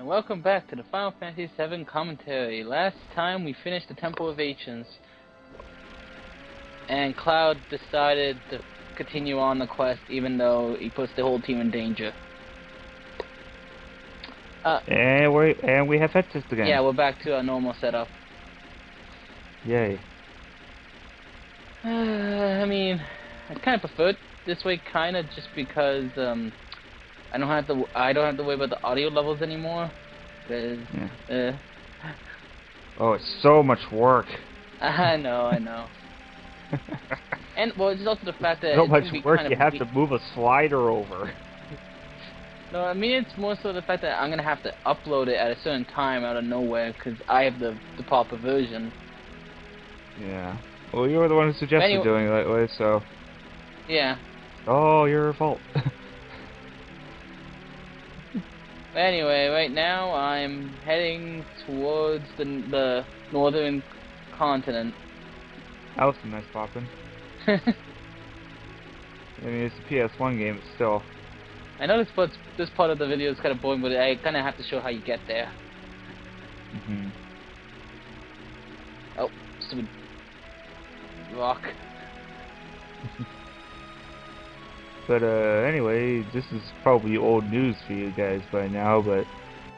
welcome back to the Final Fantasy VII commentary. Last time we finished the Temple of Ancients, and Cloud decided to continue on the quest even though he puts the whole team in danger. And we have headsets again. Yeah, we're back to our normal setup. Yay. I mean, I kind of prefer it this way, kind of, just because I don't have to worry about the audio levels anymore. Cause, Oh, it's so much work. I know. And well, it's also the fact that So it's much gonna be work. kind You of have to move a slider over. No, I mean it's more so the fact that I'm gonna have to upload it at a certain time out of nowhere because I have the proper version. Yeah. Well, you were the one who suggested doing it that way, so. Yeah. Oh, your fault. But anyway, right now I'm heading towards the northern continent. That was some nice popping. I mean, it's a PS1 game, but still. I know this part of the video is kind of boring, but I kind of have to show how you get there. Oh, stupid rock. But anyway, this is probably old news for you guys by now, but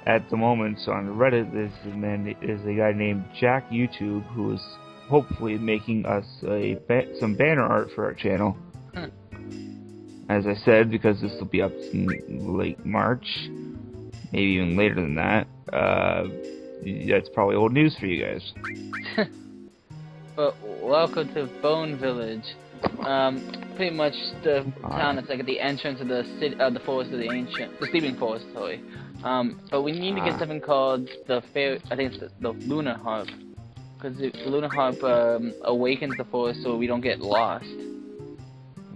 at the moment on Reddit there's a guy named Jack YouTube who is hopefully making us some banner art for our channel. As I said, because this will be up in late March, maybe even later than that. That's probably old news for you guys. But welcome to Bone Village. Pretty much the town that's like at the entrance of the city, the forest of the ancient, the sleeping forest. Sorry. But we need to get something called the I think it's the lunar harp, because the lunar harp awakens the forest so we don't get lost.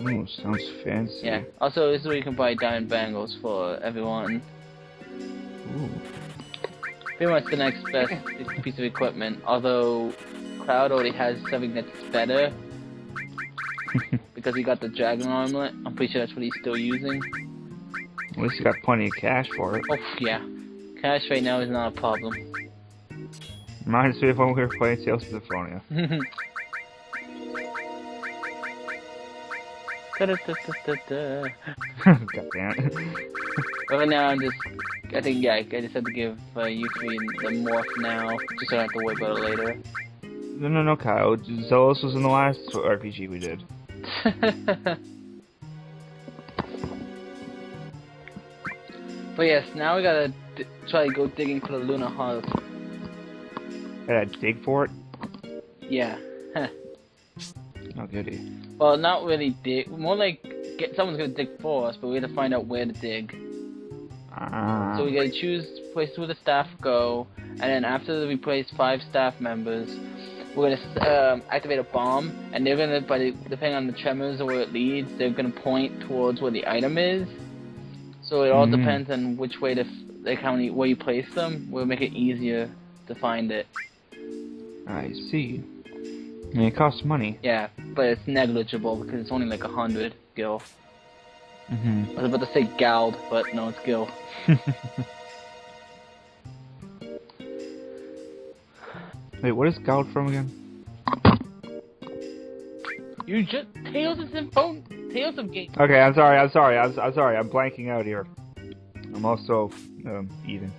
Oh, sounds fancy. Yeah. Also, this is where you can buy diamond bangles for everyone. Ooh. Pretty much the next best piece of equipment. Although Cloud already has something that's better. Because he got the dragon armlet. I'm pretty sure that's what he's still using. At least you got plenty of cash for it. Oh, yeah. Cash right now is not a problem. Reminds me of when we were playing Tales of Symphonia. God damn it. But right now, I think, I just have to give you three the morph now, just so I don't have to worry about it later. No, Kyle. Zealous was in the last RPG we did. But yes, now we gotta try to go digging for the lunar harp. Gotta dig for it? Yeah. Oh, goody. Well, not really dig. More like someone's gonna dig for us, but we have to find out where to dig. So we gotta choose places where the staff go, and then after we place 5 staff members, we're gonna activate a bomb, and they're gonna, depending on the tremors or where it leads, they're gonna point towards where the item is. So it all depends on which way where you place them. We'll make it easier to find it. I see. And it costs money. Yeah, but it's negligible because it's only like 100 gil. I was about to say gald, but no, it's gil. Wait, what is gald from again? You just Tales of Game. Okay, I'm sorry. I'm blanking out here. I'm also eating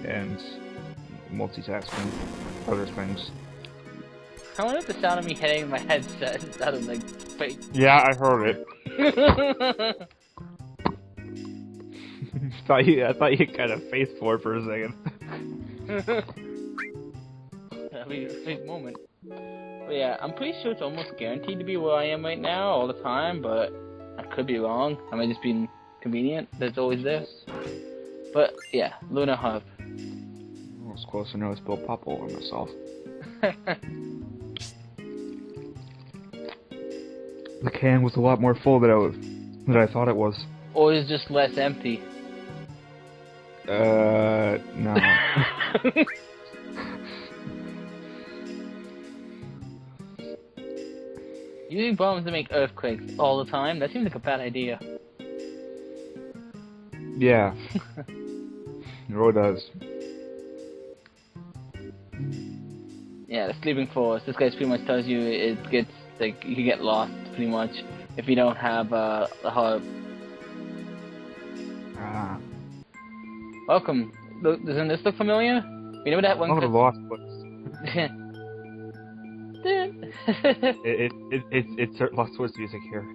and multitasking other things. I wonder if the sound of me hitting my headset is out of like fake. Yeah, I heard it. I thought you kind of face forward for a second. That'd be a big moment. But yeah, I'm pretty sure it's almost guaranteed to be where I am right now all the time, but I could be wrong. I might just be convenient. There's always this. But yeah, lunar harp. Well, it's close enough to spill pop over myself. The can was a lot more full than I thought it was. Or is just less empty. No. Using bombs to make earthquakes all the time? That seems like a bad idea. Yeah. It really does. Yeah, the sleeping forest. This guy pretty much tells you it gets like you can get lost pretty much if you don't have the hub. Ah. Welcome. Look, doesn't this look familiar? You know that one? Oh, the lost books. It's Lost Woods music here.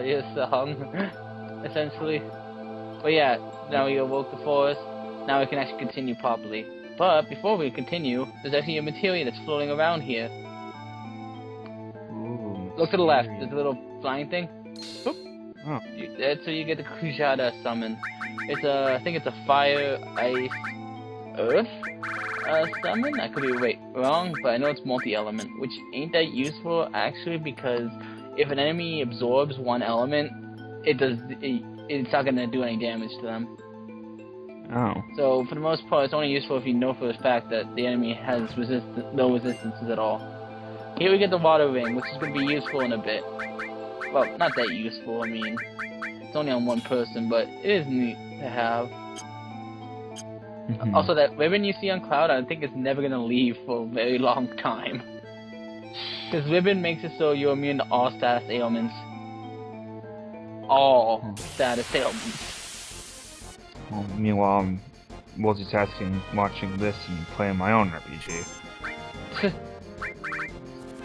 Your song, essentially. But yeah, now we awoke the forest. Now we can actually continue properly. But before we continue, there's actually a materia that's floating around here. Ooh, Look to the left. There's a little flying thing. Boop. Oh. That's so you get the Kujada summon. It's I think it's a fire, ice, earth summon. I could be wrong, but I know it's multi-element, which ain't that useful actually because if an enemy absorbs one element, it's not gonna do any damage to them. Oh. So for the most part, it's only useful if you know for a fact that the enemy has no resistances at all. Here we get the water ring, which is gonna be useful in a bit. Well, not that useful. I mean, it's only on one person, but it is neat to have. Also, that ribbon you see on Cloud, I think it's never gonna leave for a very long time. Because ribbon makes it so you're immune to all status ailments. All status ailments. Well, meanwhile, I'm multitasking, watching this, and playing my own RPG.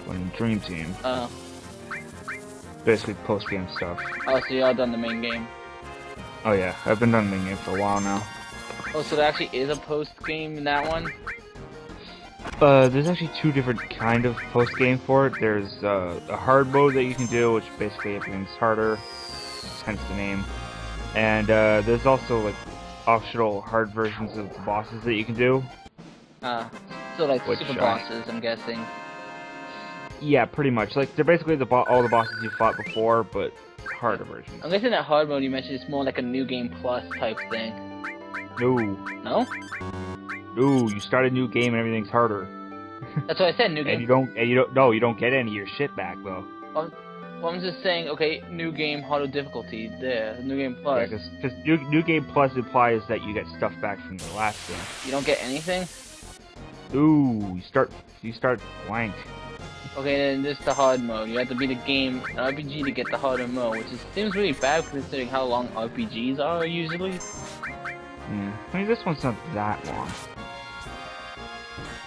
Playing Dream Team. Basically post-game stuff. Oh, so you all done the main game? Oh yeah, I've been done the main game for a while now. Oh, so there actually is a post-game in that one? There's actually two different kind of post-game for it. There's a hard mode that you can do, which basically everything's harder, hence the name. And there's also like optional hard versions of the bosses that you can do. So like super bosses, I'm guessing. Yeah, pretty much. Like they're basically all the bosses you fought before, but harder versions. I'm guessing that hard mode you mentioned is more like a new game plus type thing. No. No? No, you start a new game and everything's harder. That's what I said, new game. And you don't get any of your shit back though. Well, I'm just saying, okay, new game, harder difficulty, there, new game plus. Yeah, because new game plus implies that you get stuff back from the last game. You don't get anything? Ooh, you start blank. Okay, then this is the hard mode. You have to beat the game, an RPG to get the harder mode, which seems really bad considering how long RPGs are usually. Yeah, I mean this one's not that long.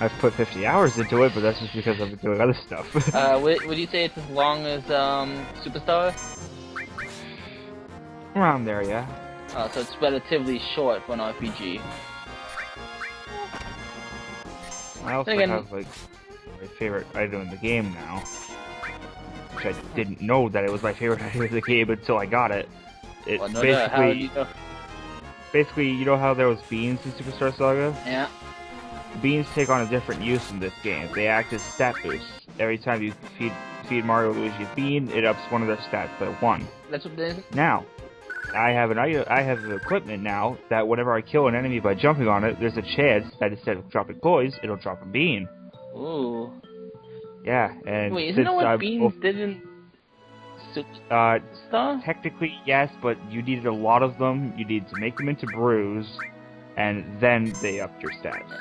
I've put 50 hours into it, but that's just because I've been doing other stuff. Would you say it's as long as Superstar? Around there, yeah. So it's relatively short for an RPG. I also have like my favorite item in the game now, which I didn't know that it was my favorite item in the game until I got it. It well, no, basically, you know how there was beans in Superstar Saga? Yeah. Beans take on a different use in this game. They act as stat boosts. Every time you feed Mario or Luigi a bean, it ups one of their stats by 1. That's what it is? Now, I have equipment now that whenever I kill an enemy by jumping on it, there's a chance that instead of dropping coins, it'll drop a bean. Ooh. Yeah, and wait, isn't that what beans did in Superstar? Technically, yes, but you needed a lot of them. You need to make them into brews, and then they up your stats.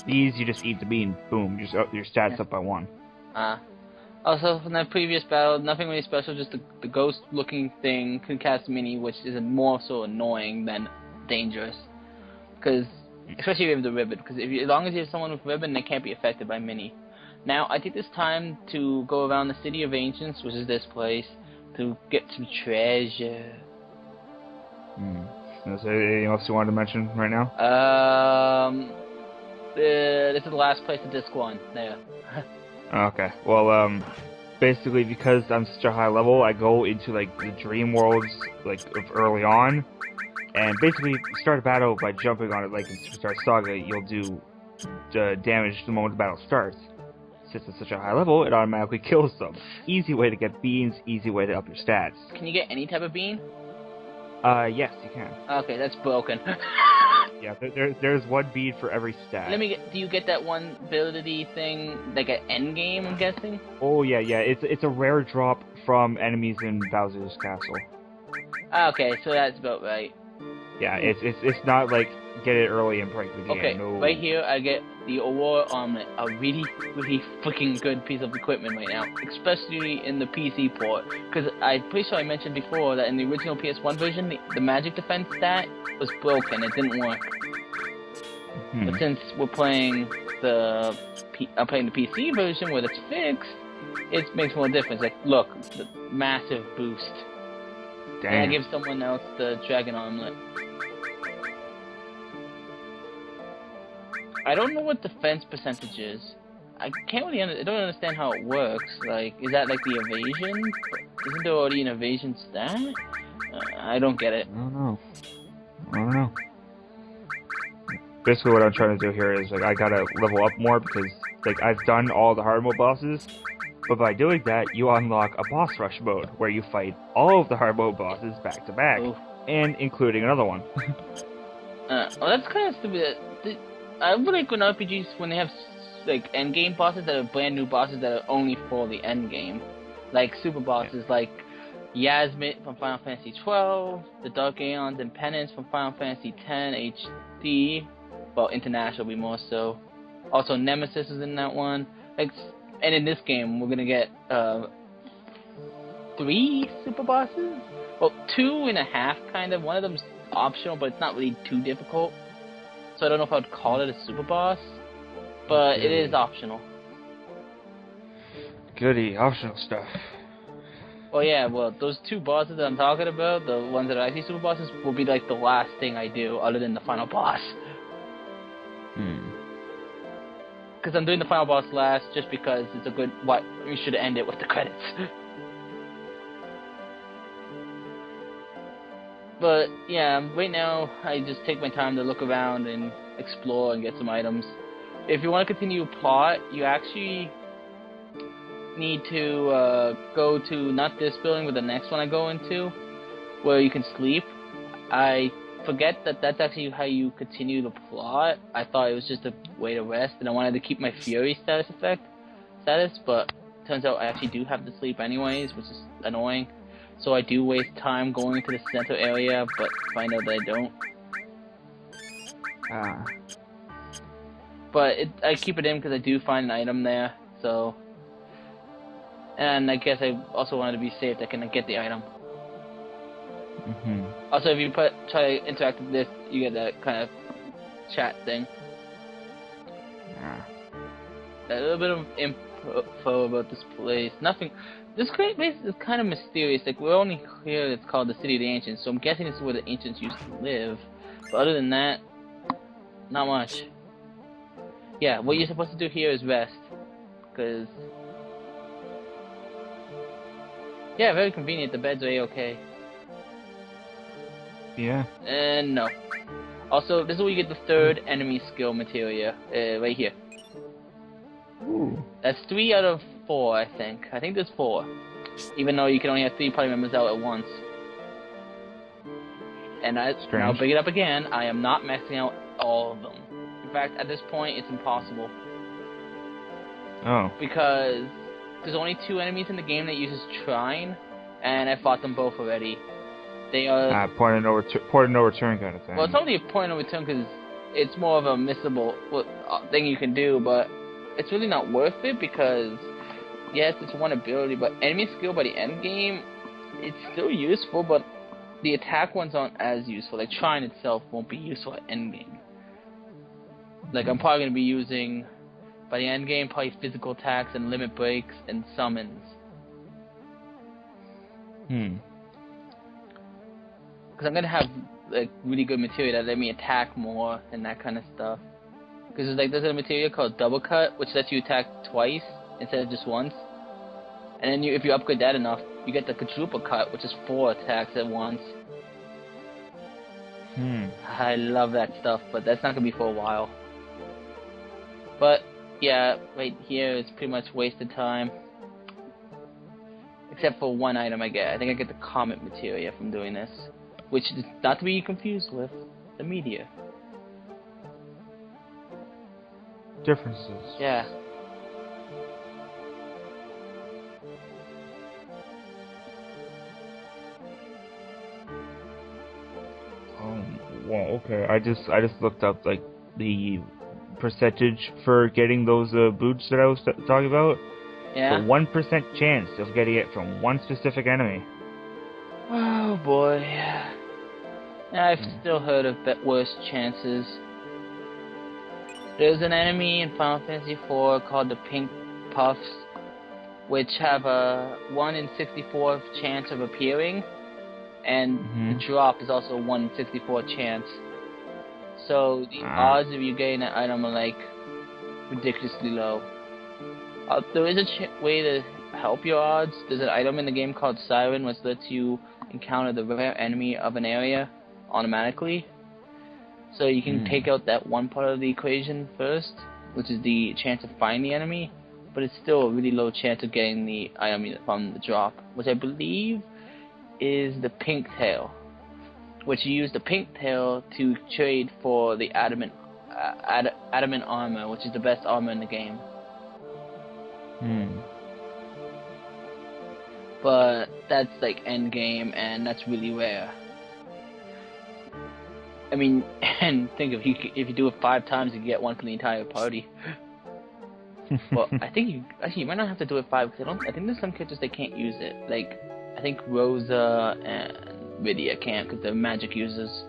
These, you just eat the bean, boom, your stats up by 1. Also, from that previous battle, nothing really special, just the ghost-looking thing can cast Mini, which is more so annoying than dangerous. Because, especially if you have the ribbon, because as long as you have someone with ribbon, they can't be affected by Mini. Now, I take this time to go around the City of Ancients, which is this place, to get some treasure. Is there anything else you wanted to mention right now? This is the last place to disc 1. There. Okay. Well, basically because I'm such a high level, I go into like the dream worlds like of early on, and basically start a battle by jumping on it. Like in Superstar Saga, you'll do damage the moment the battle starts. Since it's such a high level, it automatically kills them. Easy way to get beans, easy way to up your stats. Can you get any type of bean? Yes, you can. Okay, that's broken. Yeah, there's one bean for every stat. Do you get that one ability thing, like an end game, I'm guessing? Oh yeah, it's a rare drop from enemies in Bowser's Castle. Okay, so that's about right. Yeah, it's not like get it early and break the game. Okay, No. right here I get the Aurora Omelet, a really, really freaking good piece of equipment right now, especially in the PC port. Because I'm pretty sure I mentioned before that in the original PS1 version, the magic defense stat was broken, it didn't work. But since we're playing the PC version where it's fixed, it makes more difference. Like, look, the massive boost. Damn. And I give someone else the Dragon Omelet. I don't know what defense percentage is. I can't really I don't understand how it works. Like, is that like the evasion? Isn't there already an evasion stat? I don't get it. I don't know. Basically what I'm trying to do here is, like, I gotta level up more because, like, I've done all the hard mode bosses, but by doing that, you unlock a boss rush mode, where you fight all of the hard mode bosses back to back, and including another one. Well, that's kind of stupid. I really like when RPGs, when they have, like, endgame bosses that are brand new bosses that are only for the endgame. Like, super bosses, like Yasmit from Final Fantasy XII, the Dark Aeons and Penance from Final Fantasy X HD, well, International will be more so. Also, Nemesis is in that one. Like, and in this game, we're gonna get 3 super bosses? Well, 2.5 kind of. One of them's optional, but it's not really too difficult. So I don't know if I would call it a super boss, but it is optional. Goody, optional stuff. Well, yeah, well, those 2 bosses that I'm talking about, the ones that are actually super bosses, will be like the last thing I do other than the final boss. Because I'm doing the final boss last just because it's a good, we should end it with the credits. But, yeah, right now, I just take my time to look around and explore and get some items. If you want to continue plot, you actually need to go to, not this building, but the next one I go into, where you can sleep. I forget that that's actually how you continue the plot. I thought it was just a way to rest, and I wanted to keep my Fury status, but turns out I actually do have to sleep anyways, which is annoying. So I do waste time going to the center area, but find out that I don't. But I keep it in because I do find an item there, so... And I guess I also wanted to be safe that I can get the item. Also, if you try to interact with this, you get that kind of chat thing. A little bit of info about this place. Nothing... This great place is kind of mysterious. Like, we're only here, it's called the City of the Ancients, so I'm guessing this is where the Ancients used to live. But other than that, not much. Yeah, what you're supposed to do here is rest. Because... Yeah, very convenient. The beds are A-okay. Yeah. And no. Also, this is where you get the 3rd enemy skill materia. Right here. Ooh. That's 3 out of 4, I think. I think there's 4. Even though you can only have 3 party members out at once. And I'll bring it up again, I am not maxing out all of them. In fact, at this point, it's impossible. Oh. Because there's only 2 enemies in the game that uses Trine, and I fought them both already. They are... point of no return kind of thing. Well, it's only a point of no return because it's more of a missable thing you can do, but it's really not worth it because, yes, it's one ability, but enemy skill by the end game, it's still useful, but the attack ones aren't as useful. Like, Trine itself won't be useful at end game. Like, I'm probably going to be using, by the end game, probably physical attacks and limit breaks and summons. Because I'm going to have, like, really good material that let me attack more and that kind of stuff. Because there's a material called Double Cut, which lets you attack twice instead of just once. And then if you upgrade that enough, you get the Quadruple Cut, which is 4 attacks at once. I love that stuff, but that's not going to be for a while. But, yeah, right here is pretty much wasted time. Except for one item I get. I think I get the Comet materia from doing this. Which is not to be confused with the meteor. Differences. Yeah. Well, okay. I just looked up like the percentage for getting those boots that I was talking about. Yeah. The 1% chance of getting it from one specific enemy. Oh boy. I've still heard of worse chances. There's an enemy in Final Fantasy IV called the Pink Puffs, which have a 1 in 64 chance of appearing, and the drop is also a 1 in 64 chance. So the odds of you getting that item are like ridiculously low. There is a way to help your odds. There's an item in the game called Siren, which lets you encounter the rare enemy of an area automatically. So you can take out that one part of the equation first, which is the chance of finding the enemy, but it's still a really low chance of getting the item from the drop, which I believe is the pink tail, which you use the pink tail to trade for the adamant armor, which is the best armor in the game. But that's like end game, and that's really rare. I mean, and think if you do it 5 times, you get one for the entire party. Well, I think you might not have to do it 5 because I think there's some characters that can't use it. Like I think Rosa and Lydia can't because they're magic users,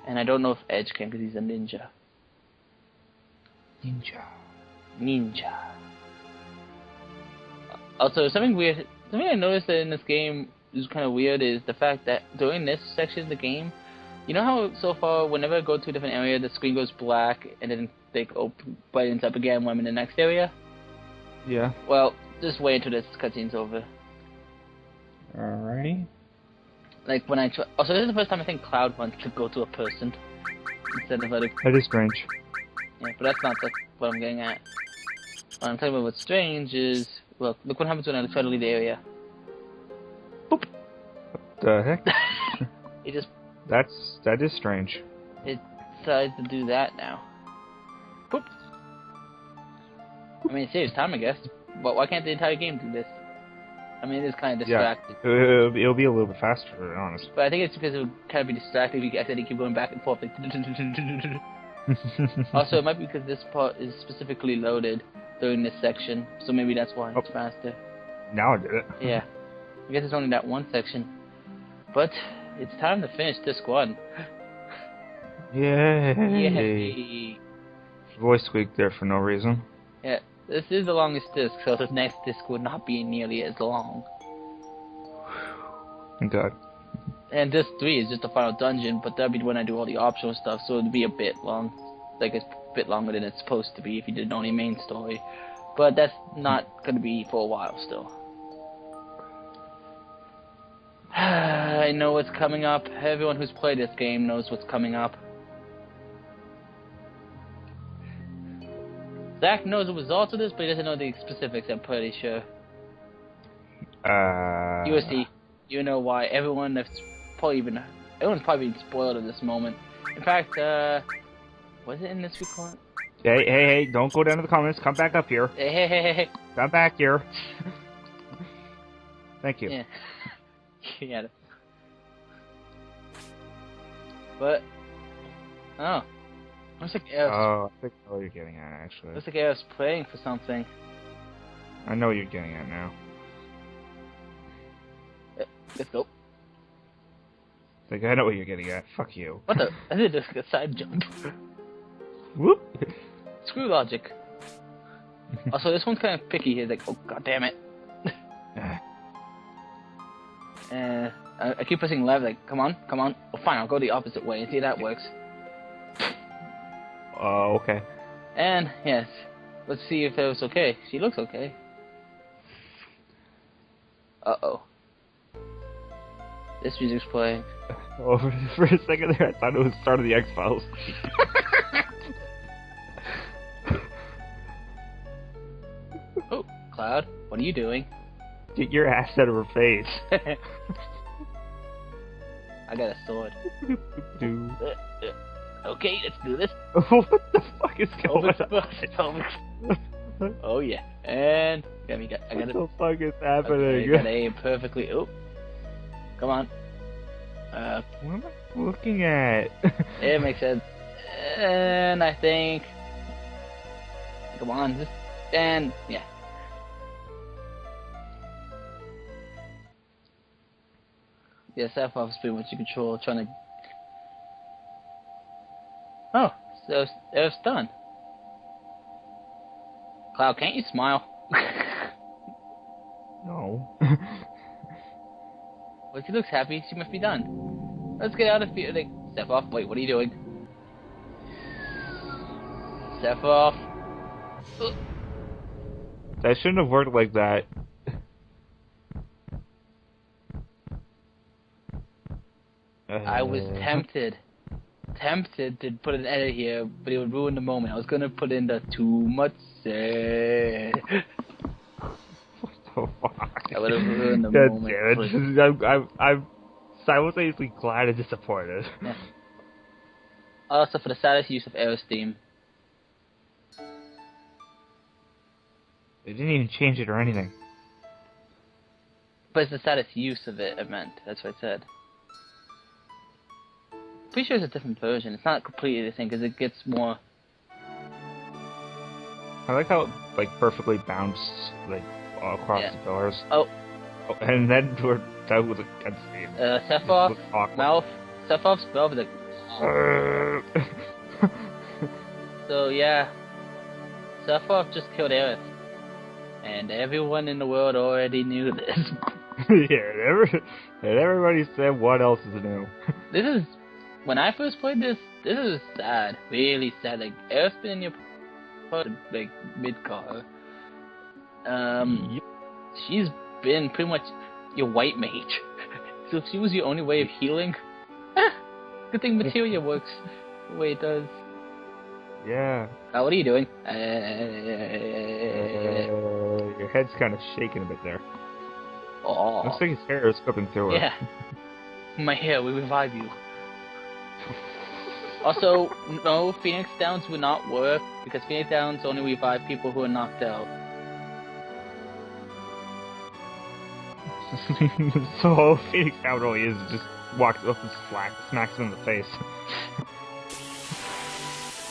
and I don't know if Edge can because he's a ninja. Ninja. Also, something I noticed that in this game is kind of weird is the fact that during this section of the game, you know how so far whenever I go to a different area, the screen goes black and then brightens up again when I'm in the next area? Yeah. Well, just wait until this cutscene's over. Alrighty. Like when I also, this is the first time I think Cloud wants to go to a person instead of other. That is strange. Yeah, but that's not what I'm getting at. What I'm talking about what's strange is, look what happens when I try to leave the area. Boop. What the heck? It just. That is strange. It decides to do that now. Boop. I mean, it saves time, I guess. But why can't the entire game do this? I mean, it is kind of distracting. Yeah, it'll be a little bit faster, to be honest. But I think it's because it would kind of be distracting if you accidentally keep going back and forth. Like also, it might be because this part is specifically loaded during this section, so maybe that's why it's faster. Now I did it. Yeah. I guess it's only that one section. But it's time to finish disc 1. Yay! Yay! Voice squeak there for no reason. Yeah, this is the longest disc, so the next disc would not be nearly as long. Thank God. And disc 3 is just the final dungeon, but that'd be when I do all the optional stuff, so it'd be a bit long. Like, it's a bit longer than it's supposed to be if you did only main story. But that's not gonna be for a while still. I know what's coming up. Everyone who's played this game knows what's coming up. Zach knows the results of this, but he doesn't know the specifics, I'm pretty sure. You will see. You know why. Everyone's probably been spoiled at this moment. In fact, was it in this record? Hey, don't go down to the comments. Come back up here. Hey. Come back here. Thank you. Yeah. Yeah. But, oh. Looks like Aerith's... Oh, I think I know what you're getting at, actually. Looks like Aerith's praying for something. I know what you're getting at now. Let's go. Like, I know what you're getting at. Fuck you. What the? I did just a side jump. Whoop! Screw logic. Also, this one's kind of picky. He's like, oh, god damn it. I keep pressing left, like, come on. Oh, fine, I'll go the opposite way and see if that works. Oh, okay. And, yes, let's see if it was okay. She looks okay. Uh-oh. This music's playing. Oh, for a second there, I thought it was the start of the X-Files. Oh, Cloud, what are you doing? Get your ass out of her face. I got a sword. Okay, let's do this. What the fuck is going on? Oh yeah, and I got what the fuck is happening? Okay, I gotta aim perfectly. Oh, come on. What am I? looking at? It makes sense. And I think... Come on, just... And, yeah. Yeah, Sapphire's pretty much in control, trying to... Oh, so it's done. Cloud, can't you smile? No. Well, she looks happy, she must be done. Let's get out of here. Like, step off. Wait, what are you doing? Step off. That shouldn't have worked like that. I was tempted to put an edit here, but it would ruin the moment. I was gonna put in the too much said. What the fuck? I would have ruined the God moment. damn it. I'm simultaneously glad and disappointed. Yeah. Also, for the saddest use of Aerith's theme. They didn't even change it or anything. But it's the saddest use of it, I meant. That's what I said. Pretty sure it's a different version. It's not completely the same because it gets more. I like how it, like, perfectly bounced, like, all across the pillars. Oh. And then we're done with a cutscene. Sephoff, mouth. Sephoff's spell, but So, yeah. Sephoff just killed Aerith. And everyone in the world already knew this. Yeah, and everybody said, what else is new? This is... When I first played this is sad. Really sad. Like, Aerith's been in your... like, mid-car. Yep. She's been pretty much your white mage. So if she was your only way of healing... good thing materia works the way it does. Yeah. What are you doing? Your head's kind of shaking a bit there. Oh. Looks like his hair is slipping through it. Yeah. My hair, we revive you. Also, no, Phoenix Downs would not work, because Phoenix Downs only revive people who are knocked out. So all Phoenix Down really is just walks up and smacks him in the face.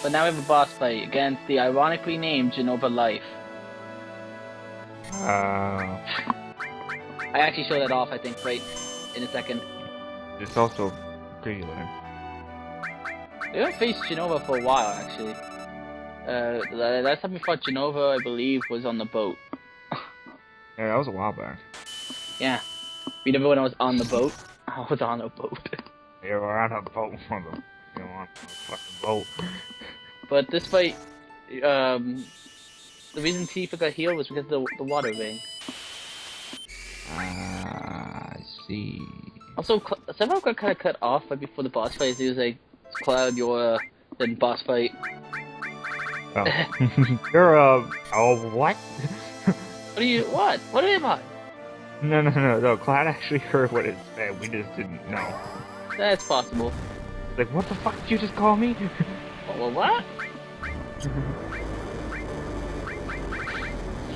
But now we have a boss fight against the ironically named Genova Life. I actually show that off, I think, right in a second. It's also pretty lame. We haven't faced Genova for a while, actually. The last time we fought Genova, I believe, was on the boat. Yeah, that was a while back. Yeah. You remember when I was on the boat? I was on a boat. Yeah, we're on a boat, on a fucking boat. But this fight, the reason Tifa got healed was because of the water ring. I see. Also, somehow got kind of cut off right before the boss fight. He was like, Cloud, you're then boss fight. Oh. You're, oh, what? What are you, what? What am I? No, Cloud actually heard what it said, we just didn't know. That's possible. Like, what the fuck did you just call me? Well, what?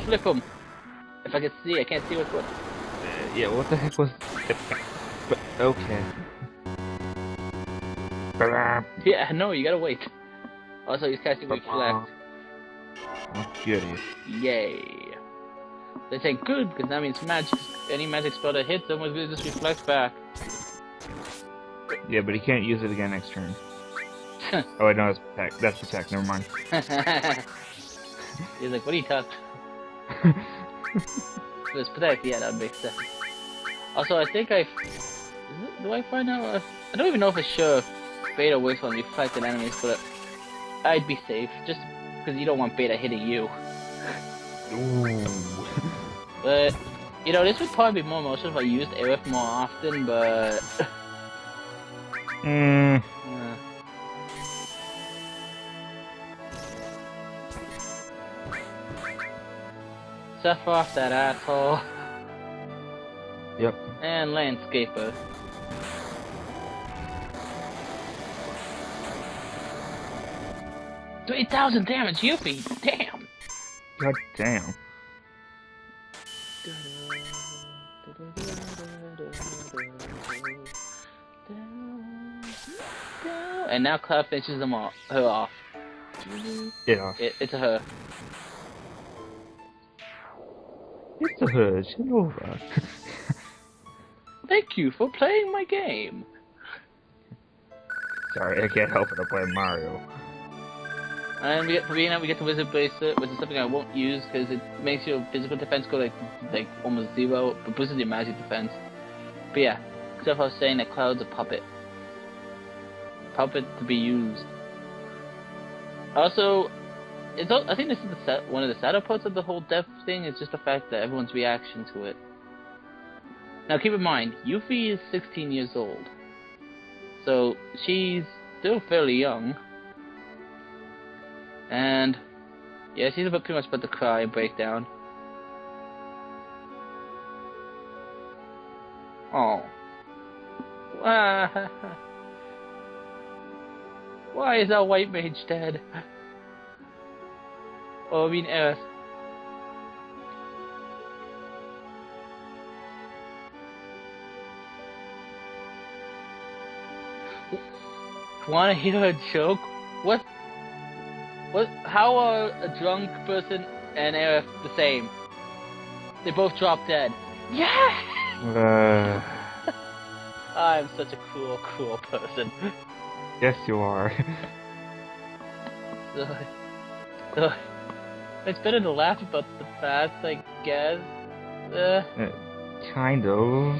Flip him. If I can see, I can't see what's what. Yeah, what the heck was... But, okay. Yeah, no, you gotta wait. Also, he's casting Reflect. Oh, goody. Yay. They say good, because that means magic. Any magic spell that hits them will just reflect back. Yeah, but he can't use it again next turn. Oh wait, no, that's protect. That's protect. Never mind. He's like, what are you talking? If it was protect, yeah, that would make sense. Also, I think do I find out? I don't even know if it's sure if Beta works on reflected enemies, but I'd be safe, just because you don't want Beta hitting you. Ooh. But, you know, this would probably be more emotional if I used Aerith more often, but... Sephiroth, that asshole. Yep. And Landscaper. $3,000 damage, Yuffie! Damn! God damn. and now Cloud finishes her off. Yeah. It's a her. It's a her, Genova. Thank you for playing my game. Sorry, I can't help it. I'm playing Mario. And we get the Wizard Bracelet, which is something I won't use because it makes your physical defense go like almost 0, but boosts your magic defense. But yeah, except I was saying that Cloud's a puppet. Puppet to be used. Also, I think this is one of the sadder parts of the whole death thing. It's just the fact that everyone's reaction to it. Now keep in mind, Yuffie is 16 years old, so she's still fairly young. And yeah, she's pretty much about to cry and break down. Oh. Why is our white mage dead? Oh, I mean Aerith. Wanna hear a joke? What? How are a drunk person and Aerith the same? They both drop dead. Yeah! I'm such a cruel, cruel person. Yes, you are. so, it's better to laugh about the past, I guess. Kind of.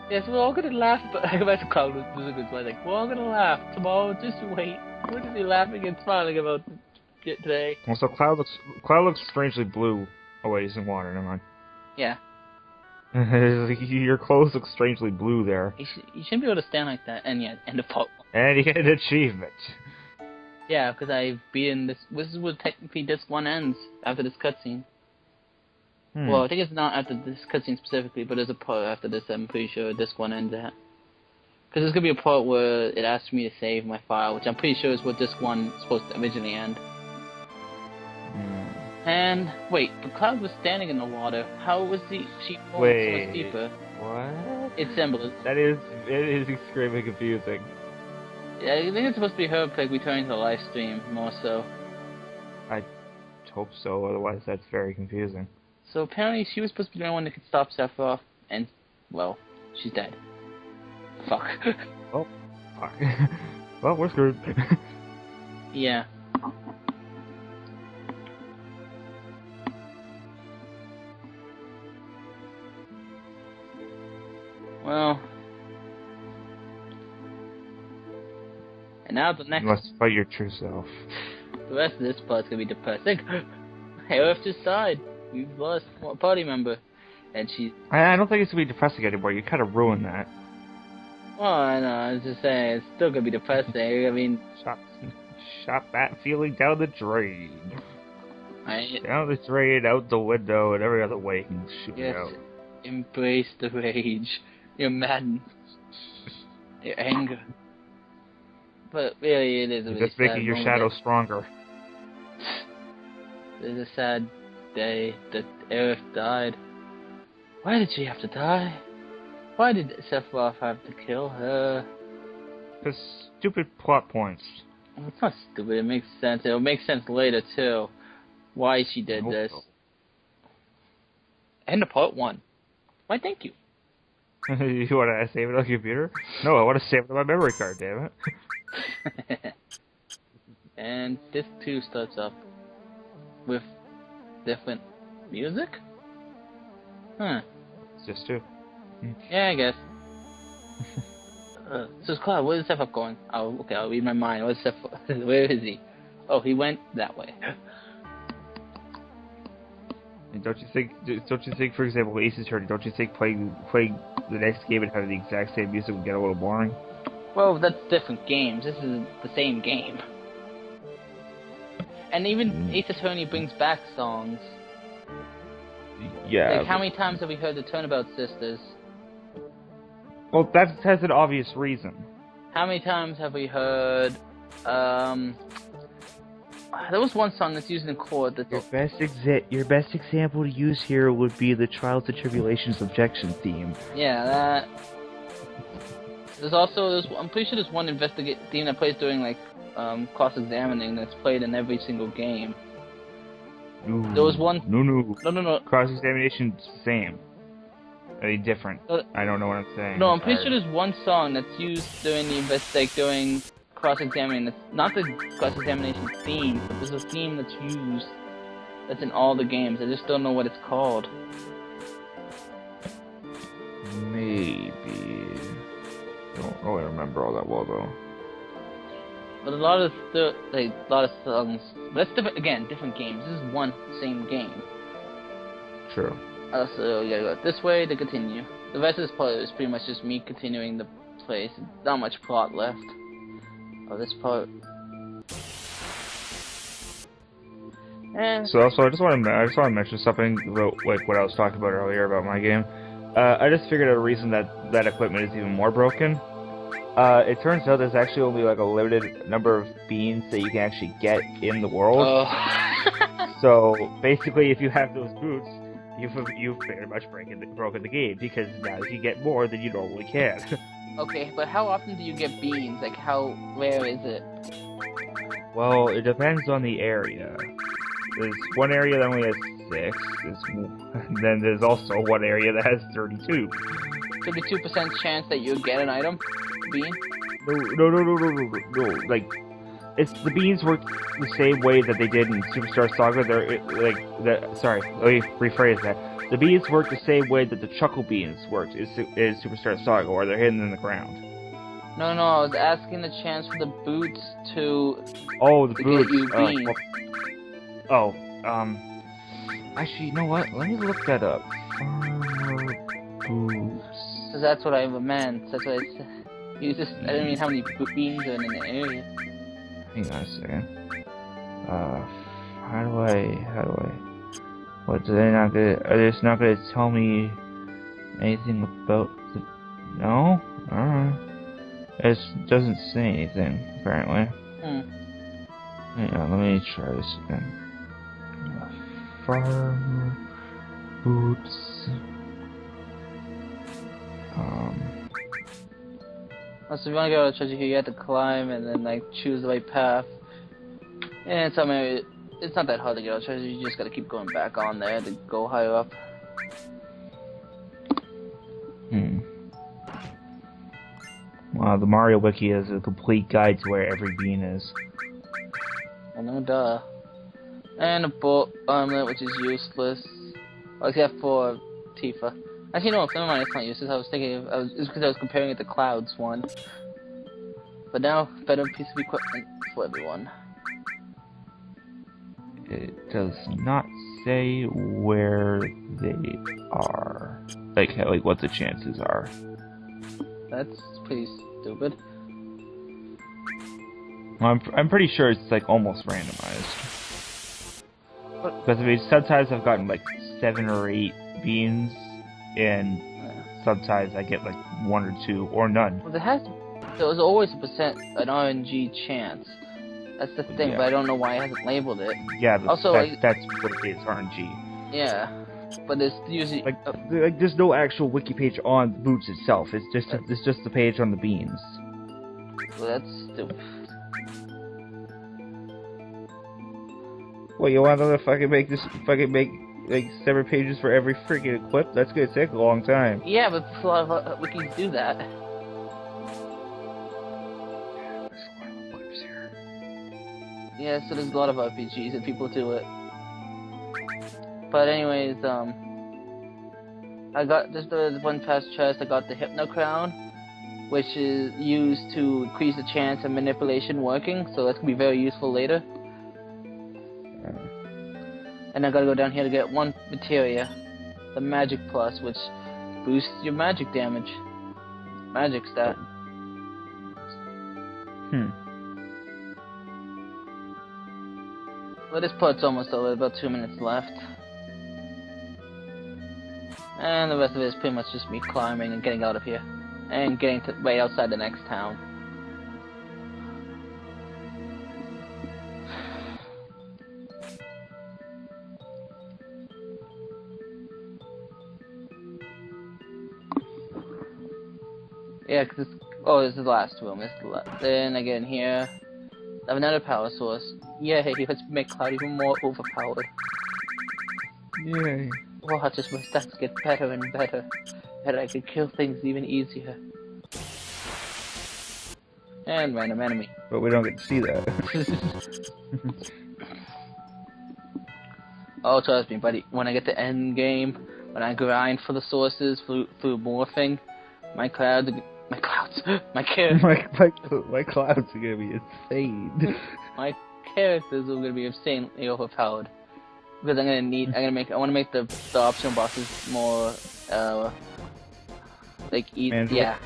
Yes, we're all gonna laugh, but I go back to Cloud with good so I think, we're all gonna laugh tomorrow, just wait. We're gonna be laughing and smiling about it today. Also, Cloud looks strangely blue. Oh wait, he's in water, never mind. Yeah. Your clothes look strangely blue there. You shouldn't be able to stand like that, and yeah, end of part 1. And you get an achievement. Yeah, because I've beaten this. This is where technically disc 1 ends, after this cutscene. Well, I think it's not after this cutscene specifically, but there's a part after this I'm pretty sure disc 1 ends at. Because there's going to be a part where it asks me to save my file, which I'm pretty sure is what disc 1 is supposed to originally end. And, wait, but Cloud was standing in the water. How was she going so much deeper? What? It's symbolism. It is extremely confusing. Yeah, I think it's supposed to be her like returning to the live stream, more so. I hope so, otherwise that's very confusing. So apparently she was supposed to be the only one that could stop Sephiroth, and, well, she's dead. Fuck. Oh, fuck. Well, we're screwed. Yeah. Well. And now the next... You must fight your true self. The rest of this part's gonna be depressing. Aerith just died. We've lost one party member. And she... I don't think it's gonna be depressing anymore. You kind of ruined that. Well, I know. I was just saying, it's still gonna be depressing. I mean... Shot that feeling down the drain. Down the drain, out the window, and every other way you can shoot it out. Embrace the rage. Your madness. Your anger. But really, it is a really just making your shadow stronger. It's a sad day that Aerith died. Why did she have to die? Why did Sephiroth have to kill her? Because stupid plot points. Well, it's not stupid, it makes sense. It'll make sense later, too. Why she did this. So. End of part 1. Why, thank you. You want to save it on the computer? No, I want to save it on my memory card, damn it. And disc 2 starts up with different music? Huh. It's just 2. Yeah, I guess. So, Cloud, where's Sephiroth going? Oh, okay, I'll read my mind. Where's Sephiroth? Where is he? Oh, he went that way. And don't you think, for example, Ace Attorney, don't you think playing the next game and having the exact same music would get a little boring? Well, that's different games. This is the same game. And even Ace Attorney brings back songs. Yeah. Like, how many times have we heard the Turnabout Sisters? Well, that has an obvious reason. How many times have we heard, there was one song that's used in chord that's... Your best example to use here would be the Trials and Tribulations Objection theme. Yeah, that... I'm pretty sure there's one investigate theme that plays during like cross-examining that's played in every single game. Ooh, There was one. No. Cross-examination's the same. Are they different? I don't know what I'm saying. No, I'm pretty sure there's one song that's used during the during cross-examining. That's not the cross-examination theme, but there's a theme that's used that's in all the games. I just don't know what it's called. Maybe. Don't really remember all that well though. But a lot of songs. But that's different. Again, different games. This is one same game. True. So you gotta go this way to continue. The rest of this part is pretty much just me continuing the place. Not much plot left of this part. And So also, I just want to mention something about like what I was talking about earlier about my game. I just figured out a reason that equipment is even more broken. It turns out there's actually only like a limited number of beans that you can actually get in the world. So basically, if you have those boots, you've pretty much broken the game, because now you get more than you normally can. Okay, but how often do you get beans? Like, how rare is it? Well, it depends on the area. There's one area that only has 6. Then there's also one area that has 32. 32% chance that you get an item? Bean? No. Like, the beans work the same way that they did in Superstar Saga. Sorry, let me rephrase that. The beans work the same way that the chuckle beans worked in Superstar Saga, where they're hidden in the ground. No, I was asking the chance for the boots to... Oh, the boots. Get you beans. Actually, you know what? Let me look that up. Farmer boots. Because that's what I meant. That's what I said. I didn't mean how many beans are in the area. Hang on a second. How do I... What, are they just not gonna tell me anything about the... No? Alright. It doesn't say anything, apparently. Hang on, let me try this again. Farmer boots. So if you want to go to the treasure here, you have to climb and then like choose the right path. And some area, it's not that hard to get out of treasure. You just gotta keep going back on there to go higher up. Wow, the Mario Wiki is a complete guide to where every bean is. Well, no duh. And a bolt armlet, which is useless. Oh, except for Tifa. Actually, no, never mind, it's not useless. I was thinking, it's because I was comparing it to Cloud's one. But now, better piece of equipment for everyone. It does not say where they are. Like what the chances are. That's pretty stupid. Well, I'm pretty sure it's like almost randomized. Because I mean, sometimes I've gotten like 7 or 8 beans, and sometimes I get like 1 or 2 or none. Well, there was always an RNG chance. That's the thing, Yeah. but I don't know why it hasn't labeled it. Yeah, also, that's what it is, RNG. Yeah, but it's usually like there's no actual wiki page on the boots itself. It's just the page on the beans. Well, that's stupid. Well, you want to make like 7 pages for every freaking equip? That's gonna take a long time. Yeah, but a lot of wikis do that. There's a lot of equips here. Yeah, so there's a lot of RPGs and people do it. But anyways, I got just the one past chest. I got the Hypno Crown, which is used to increase the chance of manipulation working. So that's gonna be very useful later. And I gotta go down here to get one materia, the Magic Plus, which boosts your magic damage. Magic stat. Well, this part's almost over, about 2 minutes left. And the rest of it is pretty much just me climbing and getting out of here. And getting to right outside the next town. Yeah, because Oh, this is the last room. Then I get in here. I have another power source. Yay, let's make Cloud even more overpowered. Yay. Watch as my stats get better and better. And I can kill things even easier. And random enemy. But we don't get to see that. Oh, trust me, buddy. When I get to end game, when I grind for the sources through morphing, my clouds, my clouds are gonna be insane. My characters are gonna be insanely overpowered because I want to make the optional bosses more like easy. Yeah.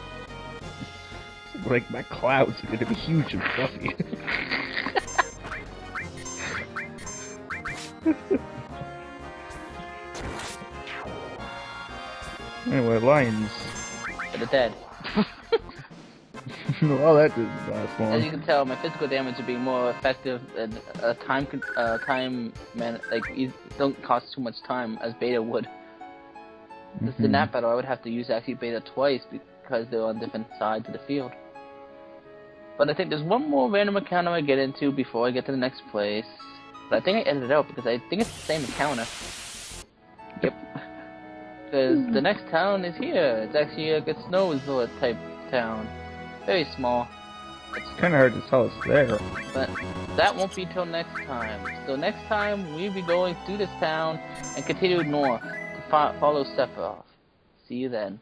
Like my clouds are gonna be huge and fluffy. Anyway, lions. They're dead. Well, that didn't last long. As you can tell, my physical damage would be more effective and don't cost too much time as beta would. In that battle, I would have to use actually beta twice because they're on different sides of the field. But I think there's one more random encounter I get into before I get to the next place. But I think I edited it out because I think it's the same encounter. Yep. Because the next town is here. It's actually like a snow resort type town. Very small. It's kind of hard to tell it's there. But that won't be till next time. So next time we'll be going through this town and continue north to follow Sephiroth. See you then.